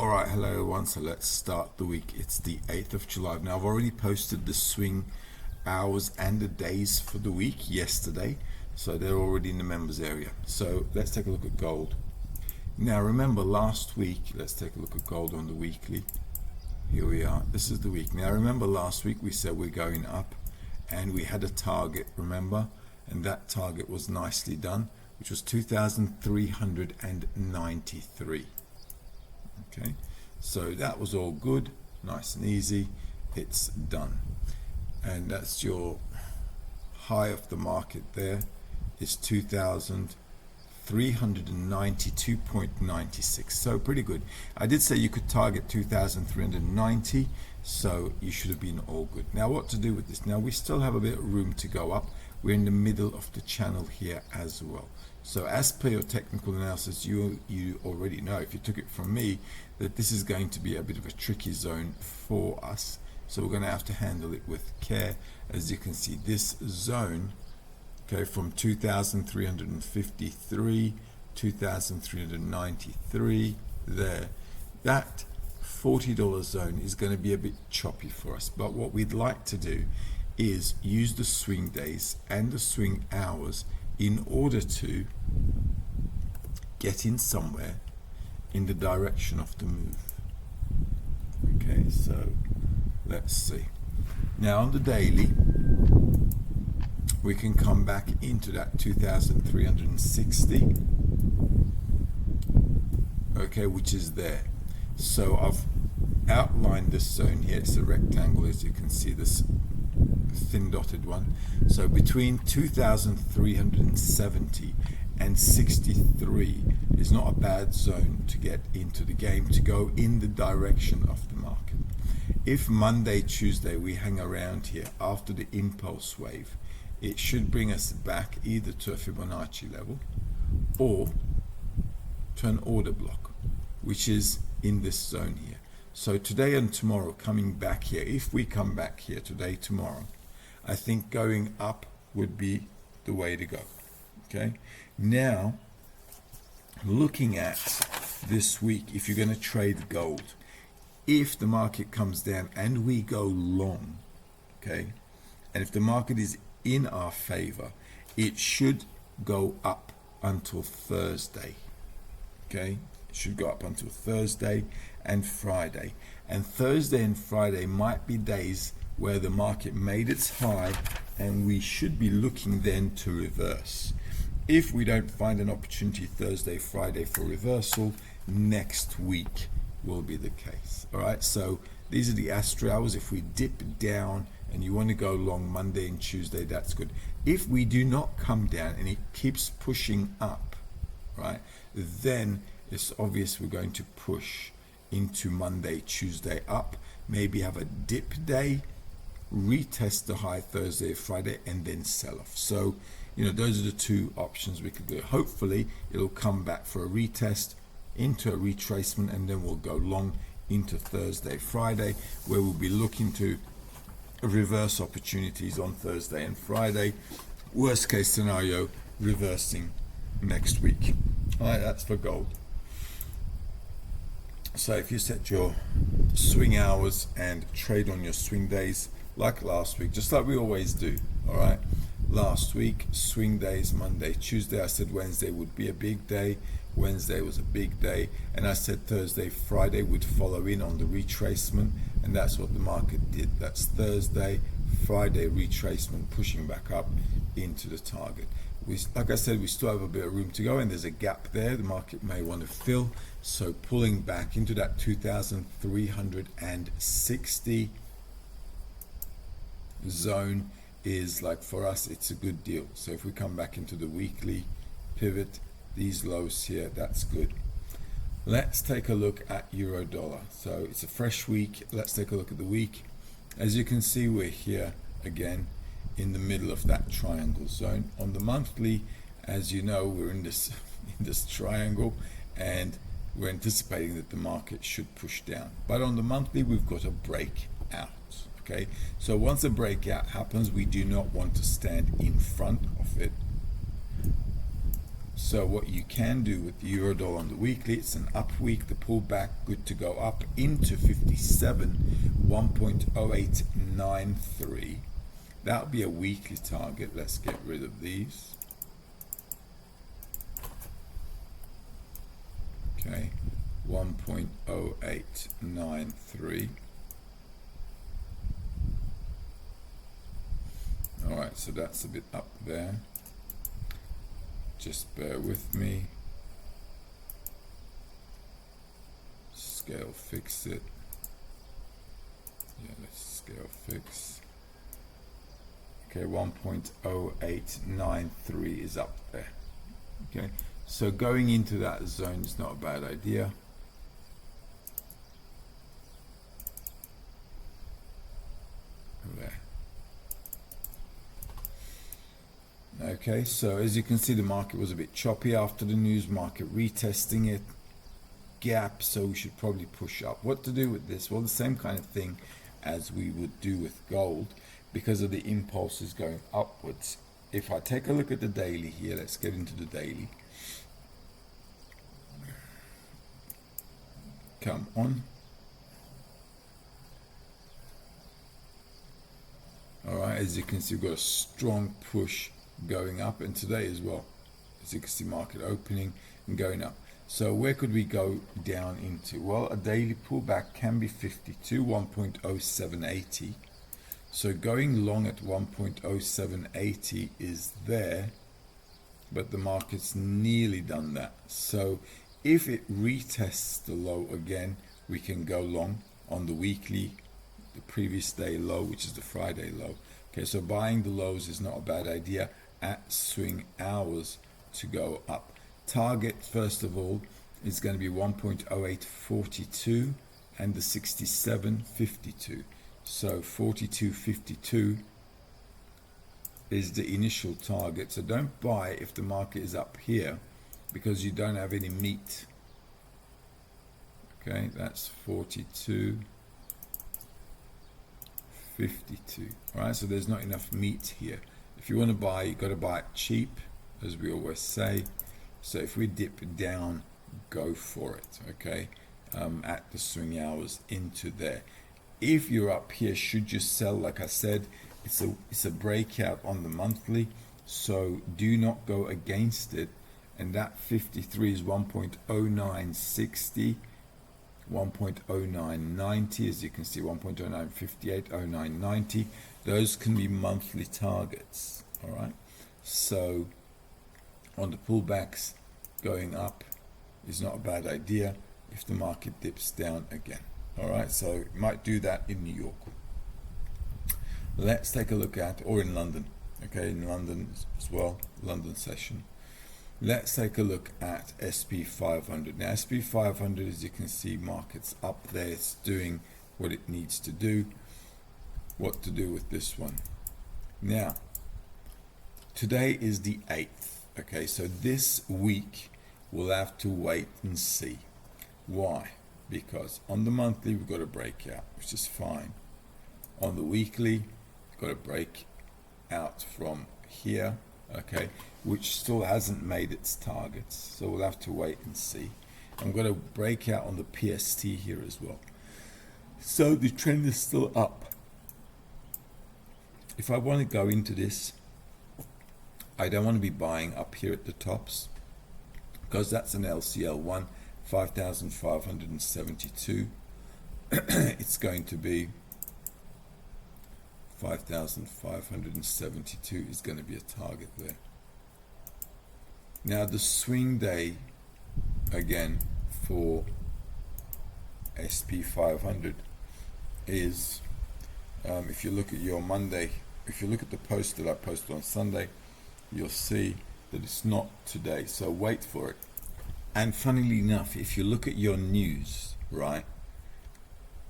Alright, hello everyone, so let's start the week. It's the 8th of July. Now I've already posted the swing hours and the days for the week yesterday, so they're already in the members area. So let's take a look at gold. Now remember last week, let's take a look at gold on the weekly. Here we are, this is the week. Now remember last week we said we're going up and we had a target, remember? And that target was nicely done, which was 2,393. Okay, so that was all good, nice and easy. It's done, and that's your high of the market. There is 2,392.96, so pretty good. I did say you could target 2,390, so you should have been all good. Now what to do with this? Now we still have a bit of room to go up. We're in the middle of the channel here as well. So as per your technical analysis, you already know, if you took it from me, that this is going to be a bit of a tricky zone for us. So we're going to have to handle it with care. As you can see, this zone, okay, from 2,353, 2,393, there, that $40 zone is going to be a bit choppy for us. But what we'd like to do is use the swing days and the swing hours in order to get in somewhere in the direction of the move. Okay, so let's see. Now on the daily, we can come back into that 2,360, okay, which is there. So I've outlined this zone here. It's a rectangle, as you can see, this thin dotted one. So between 2,370 and 63 is not a bad zone to get into the game, to go in the direction of the market. If Monday, Tuesday we hang around here after the impulse wave, it should bring us back either to a Fibonacci level or to an order block, which is in this zone here. So today and tomorrow, coming back here, if we come back here today, tomorrow, I think going up would be the way to go. Okay, now looking at this week, if you're going to trade gold, if the market comes down and we go long, okay, and if the market is in our favor, it should go up until Thursday. Okay, it should go up until Thursday and Friday, and Thursday and Friday might be days where the market made its high and we should be looking then to reverse. If we don't find an opportunity Thursday, Friday for reversal, next week will be the case. All right, so these are the Astro hours. If we dip down and you want to go long Monday and Tuesday, that's good. If we do not come down and it keeps pushing up, right, then it's obvious we're going to push into Monday, Tuesday up, maybe have a dip day, retest the high Thursday, Friday, and then sell off. So, you know, those are the two options we could do. Hopefully it'll come back for a retest into a retracement, and then we'll go long into Thursday, Friday, where we'll be looking to reverse opportunities on Thursday and Friday. Worst case scenario, reversing next week. All right, that's for gold. So if you set your swing hours and trade on your swing days like last week, just like we always do, all right? Last week, swing days, Monday, Tuesday, I said Wednesday would be a big day. Wednesday was a big day. And I said Thursday, Friday would follow in on the retracement. And that's what the market did. That's Thursday, Friday retracement, pushing back up into the target. Like I said, we still have a bit of room to go, and there's a gap there the market may want to fill. So pulling back into that 2,360 zone is, like, for us, it's a good deal. So if we come back into the weekly pivot, these lows here, that's good. Let's take a look at euro dollar. So it's a fresh week. Let's take a look at the week. As you can see, we're here again in the middle of that triangle zone. On the monthly, as you know, we're in this triangle, and we're anticipating that the market should push down. But on the monthly, we've got a breakout. Okay, so once a breakout happens, we do not want to stand in front of it. So what you can do with the euro dollar on the weekly, it's an up week, the pullback, good to go up into 57, 1.0893. That'll be a weekly target. Let's get rid of these. Okay, 1.0893. All right, so that's a bit up there. Just bear with me. Scale fix it. Yeah, let's scale fix. Okay, 1.0893 is up there. Okay, so going into that zone is not a bad idea. There. Okay, so as you can see, the market was a bit choppy after the news, market retesting it, gap, so we should probably push up. What to do with this? Well, the same kind of thing as we would do with gold, because of the impulses going upwards. If I take a look at the daily here, let's get into the daily. Come on. All right, as you can see, we've got a strong push going up, and today as well, as you can see, market opening and going up. So where could we go down into? Well, a daily pullback can be 52, 1.0780. So going long at 1.0780 is there, but the market's nearly done that. So if it retests the low again, we can go long on the weekly, the previous day low, which is the Friday low. Okay, so buying the lows is not a bad idea at swing hours to go up. Target, first of all, is going to be 1.0842 and the 67.52. So 42.52 is the initial target. So don't buy if the market is up here, because you don't have any meat. Okay, that's 42.52. All right, so there's not enough meat here. If you want to buy, you've got to buy it cheap, as we always say. So if we dip down, go for it, okay, at the swing hours into there. If you're up here, should you sell? Like I said, it's a breakout on the monthly, so do not go against it. And that 53 is 1.0960, 1.0990, as you can see, 1.0958, 0990. Those can be monthly targets. All right, so on the pullbacks, going up is not a bad idea if the market dips down again. All right, so it might do that in New York. Let's take a look at, or in London, okay, in London as well, London session. Let's take a look at SP 500. Now, SP 500, as you can see, market's up there. It's doing what it needs to do. What to do with this one? Now, today is the 8th, okay, so this week we'll have to wait and see. Why? Because on the monthly we've got a breakout, which is fine. On the weekly, we've got a break out from here, okay, which still hasn't made its targets, so we'll have to wait and see. I'm going to break out on the PST here as well. So the trend is still up. If I want to go into this, I don't want to be buying up here at the tops, because that's an LCL1, 5,572. It's going to be 5,572 is going to be a target there. Now the swing day again for SP 500 is, if you look at your Monday, if you look at the post that I posted on Sunday, you'll see that it's not today, so wait for it. And funnily enough, if you look at your news, right,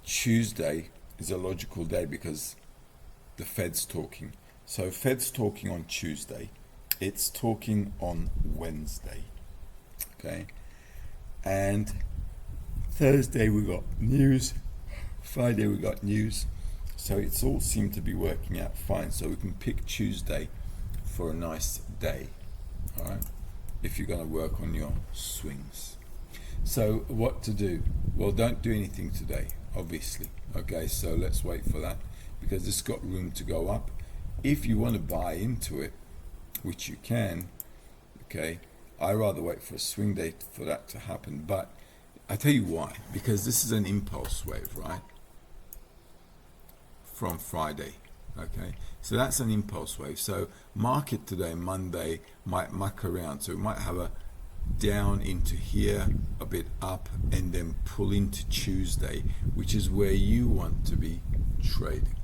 Tuesday is a logical day because the Fed's talking. So Fed's talking on Tuesday, it's talking on Wednesday, okay, and Thursday we got news, Friday we got news, so it's all seemed to be working out fine. So we can pick Tuesday for a nice day. All right, if you're going to work on your swings. So what to do? Well, don't do anything today, obviously. Okay, so let's wait for that, because it's got room to go up. If you want to buy into it, which you can, okay, I rather wait for a swing day for that to happen. But I tell you why, because this is an impulse wave, right, from Friday. Okay, so that's an impulse wave. So market today, Monday, might muck around. So we might have a down into here, a bit up, and then pull into Tuesday, which is where you want to be trading.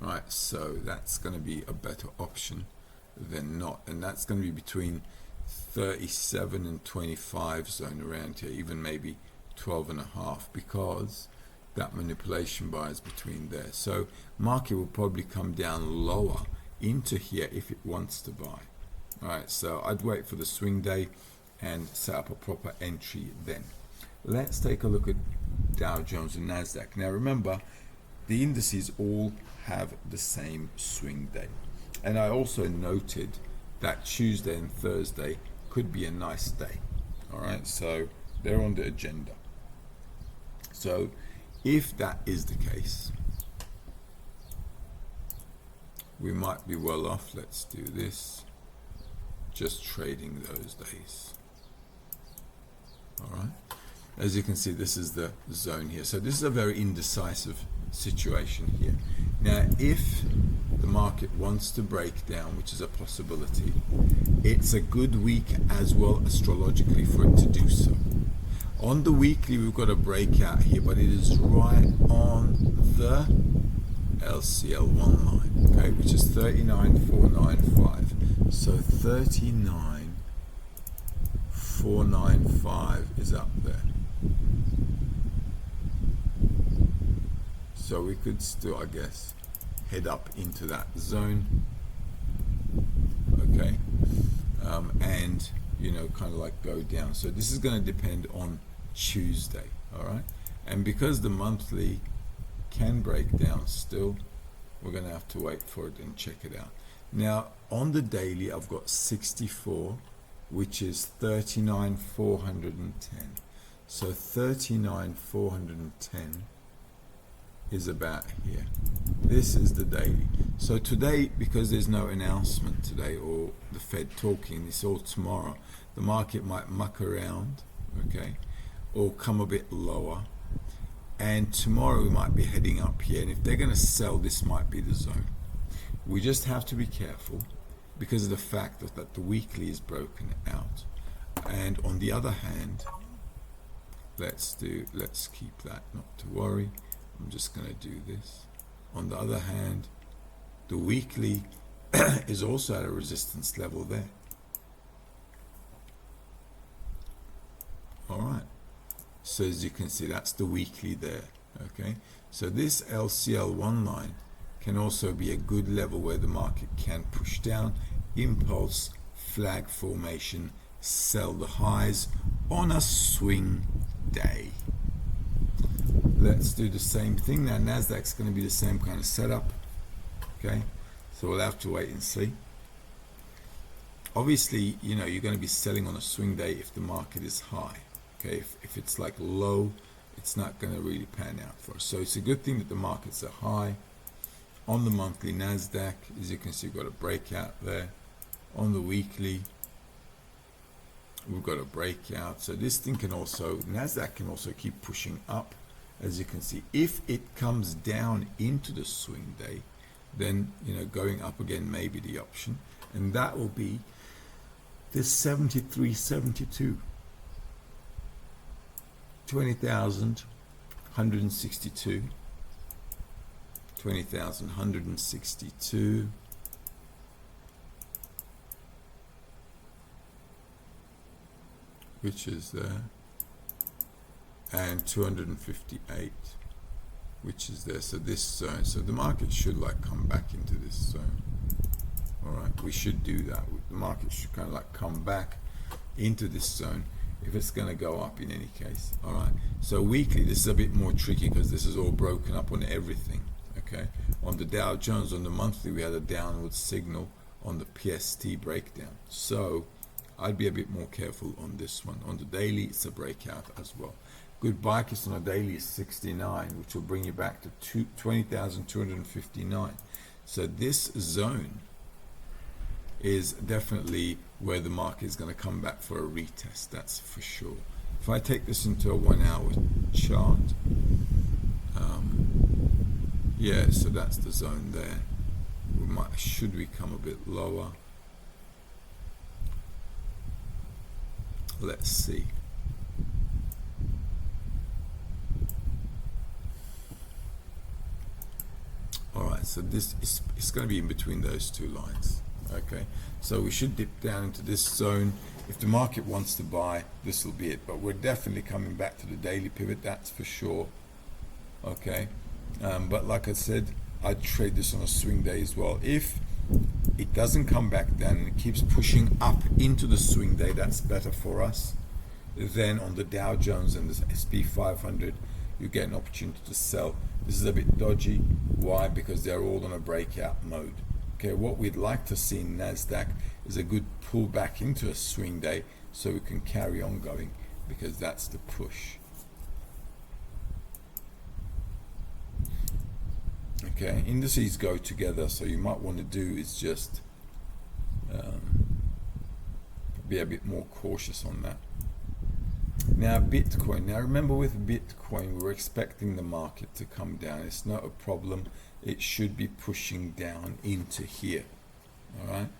Right, so that's going to be a better option than not, and that's going to be between 37 and 25 zone around here, even maybe 12 and a half, because that manipulation bar is between there. So market will probably come down lower into here if it wants to buy. All right, so I'd wait for the swing day and set up a proper entry then. Let's take a look at Dow Jones and Nasdaq. Now remember, the indices all have the same swing day, and I also noted that Tuesday and Thursday could be a nice day. All right, so they're on the agenda. So if that is the case, we might be well off. Let's do this, just trading those days. All right, as you can see, this is the zone here. So this is a very indecisive situation here. Now if the market wants to break down, which is a possibility, it's a good week as well astrologically for it to do so. On the weekly, we've got a breakout here, but it is right on the LCL1 line, okay, which is 39,495. So 39,495 is up there. So we could still, I guess, head up into that zone, okay, and you know, kind of like go down. So this is going to depend on Tuesday, all right? And because the monthly can break down still, we're going to have to wait for it and check it out. Now on the daily, I've got 64, which is 39,410. So 39,410 is about here. This is the daily. So today, because there's no announcement today or the Fed talking, it's all tomorrow, the market might muck around, okay, or come a bit lower, and tomorrow we might be heading up here, and if they're going to sell, this might be the zone. We just have to be careful because of the fact that the weekly is broken out. And on the other hand, let's keep that, not to worry. I'm just going to do this. On the other hand, the weekly is also at a resistance level there. All right. So as you can see, that's the weekly there. Okay. So this LCL1 line can also be a good level where the market can push down, impulse, flag formation, sell the highs on a swing day. Let's do the same thing now. Nasdaq's going to be the same kind of setup, okay, so we'll have to wait and see. Obviously, you know, you're going to be selling on a swing day if the market is high, okay. If it's like low, it's not going to really pan out for us. So it's a good thing that the markets are high. On the monthly, Nasdaq, as you can see, we've got a breakout there. On the weekly, we've got a breakout. So this thing can also, Nasdaq can also keep pushing up. As you can see, if it comes down into the swing day, then, you know, going up again may be the option, and that will be this 73.72, 20,162, 20,162, which is there, and 258, which is there. So this zone, so the market should like come back into this zone. All right, we should do that. The market should kind of like come back into this zone if it's going to go up in any case. All right, so weekly, this is a bit more tricky because this is all broken up on everything. Okay, on the Dow Jones, on the monthly, we had a downward signal on the PST breakdown. So I'd be a bit more careful on this one. On the daily, it's a breakout as well. Good buy case on a daily is 69, which will bring you back to 20,259. So this zone is definitely where the market is going to come back for a retest, that's for sure. If I take this into a 1 hour chart, yeah, so that's the zone there. Should we come a bit lower? Let's see. Alright, so this is it's going to be in between those two lines. Okay, so we should dip down into this zone. If the market wants to buy, this will be it, but we're definitely coming back to the daily pivot, that's for sure. Okay, but like I said, I'd trade this on a swing day as well. If it doesn't come back down and it keeps pushing up into the swing day, that's better for us. Then on the Dow Jones and the SP 500, you get an opportunity to sell. This is a bit dodgy. Why? Because they're all on a breakout mode. Okay, what we'd like to see in NASDAQ is a good pullback into a swing day so we can carry on going, because that's the push. Okay, indices go together, so you might want to do is just be a bit more cautious on that. Now Bitcoin, now remember with Bitcoin we were expecting the market to come down. It's not a problem, it should be pushing down into here. Alright,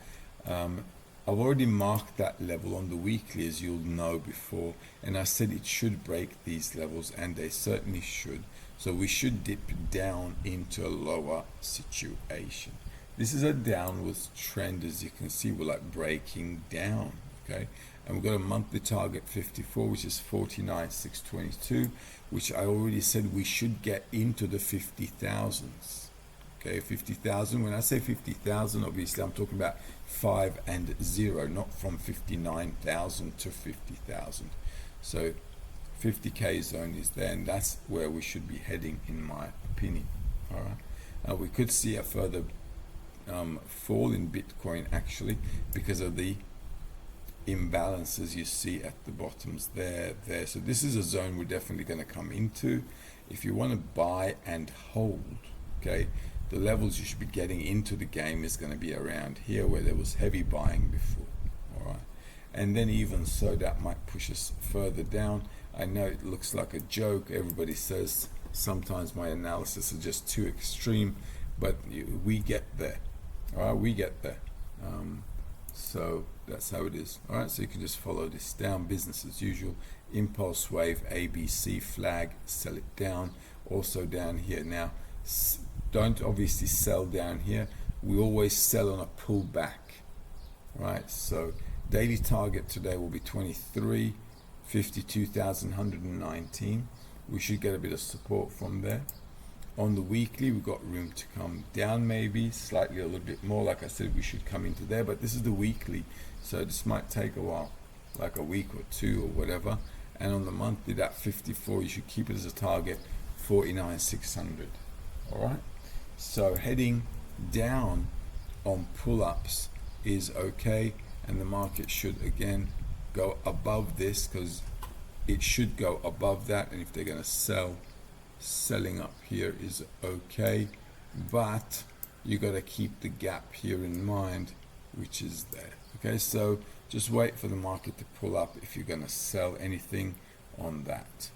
I've already marked that level on the weekly, as you'll know before, and I said it should break these levels, and they certainly should. So we should dip down into a lower situation. This is a downwards trend, as you can see. We're like breaking down. Okay, and we've got a monthly target 54, which is 49,622, which I already said we should get into the 50,000s. Okay, 50,000. When I say 50,000, obviously I'm talking about 5 and 0, not from 59,000 to 50,000. So 50k zone is there, and that's where we should be heading, in my opinion. All right, we could see a further fall in Bitcoin actually, because of the imbalances you see at the bottoms there. So this is a zone we're definitely going to come into. If you want to buy and hold, okay, the levels you should be getting into the game is going to be around here, where there was heavy buying before. All right, and then even so, that might push us further down. I know it looks like a joke. Everybody says sometimes my analysis is just too extreme, but we get there. All right, we get there. So that's how it is. All right, so you can just follow this down, business as usual. Impulse wave, ABC flag, sell it down. Also down here. Now, don't obviously sell down here. We always sell on a pullback. Right, so daily target today will be 23, 52,119. We should get a bit of support from there. On the weekly, we've got room to come down, maybe slightly a little bit more. Like I said, we should come into there, but this is the weekly, so this might take a while, like a week or two or whatever. And on the monthly, that 54, you should keep it as a target, 49,600. All right, so heading down on pull-ups is okay, and the market should again go above this, because it should go above that. And if they're going to sell, selling up here is okay, but you got to keep the gap here in mind, which is there. Okay, so just wait for the market to pull up if you're going to sell anything on that.